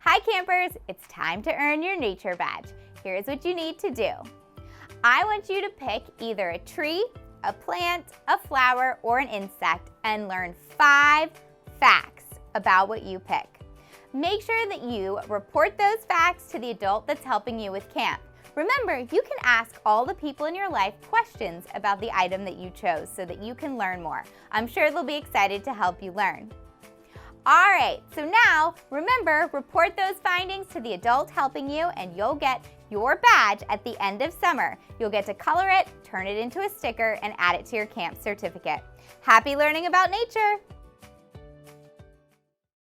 Hi campers, it's time to earn your nature badge. Here's what you need to do. I want you to pick either a tree, a plant, a flower, or an insect and learn 5 facts about what you pick. Make sure that you report those facts to the adult that's helping you with camp. Remember, you can ask all the people in your life questions about the item that you chose so that you can learn more. I'm sure they'll be excited to help you learn. All right, so now remember, report those findings to the adult helping you and you'll get your badge at the end of summer. You'll get to color it, turn it into a sticker, and add it to your camp certificate. Happy learning about nature!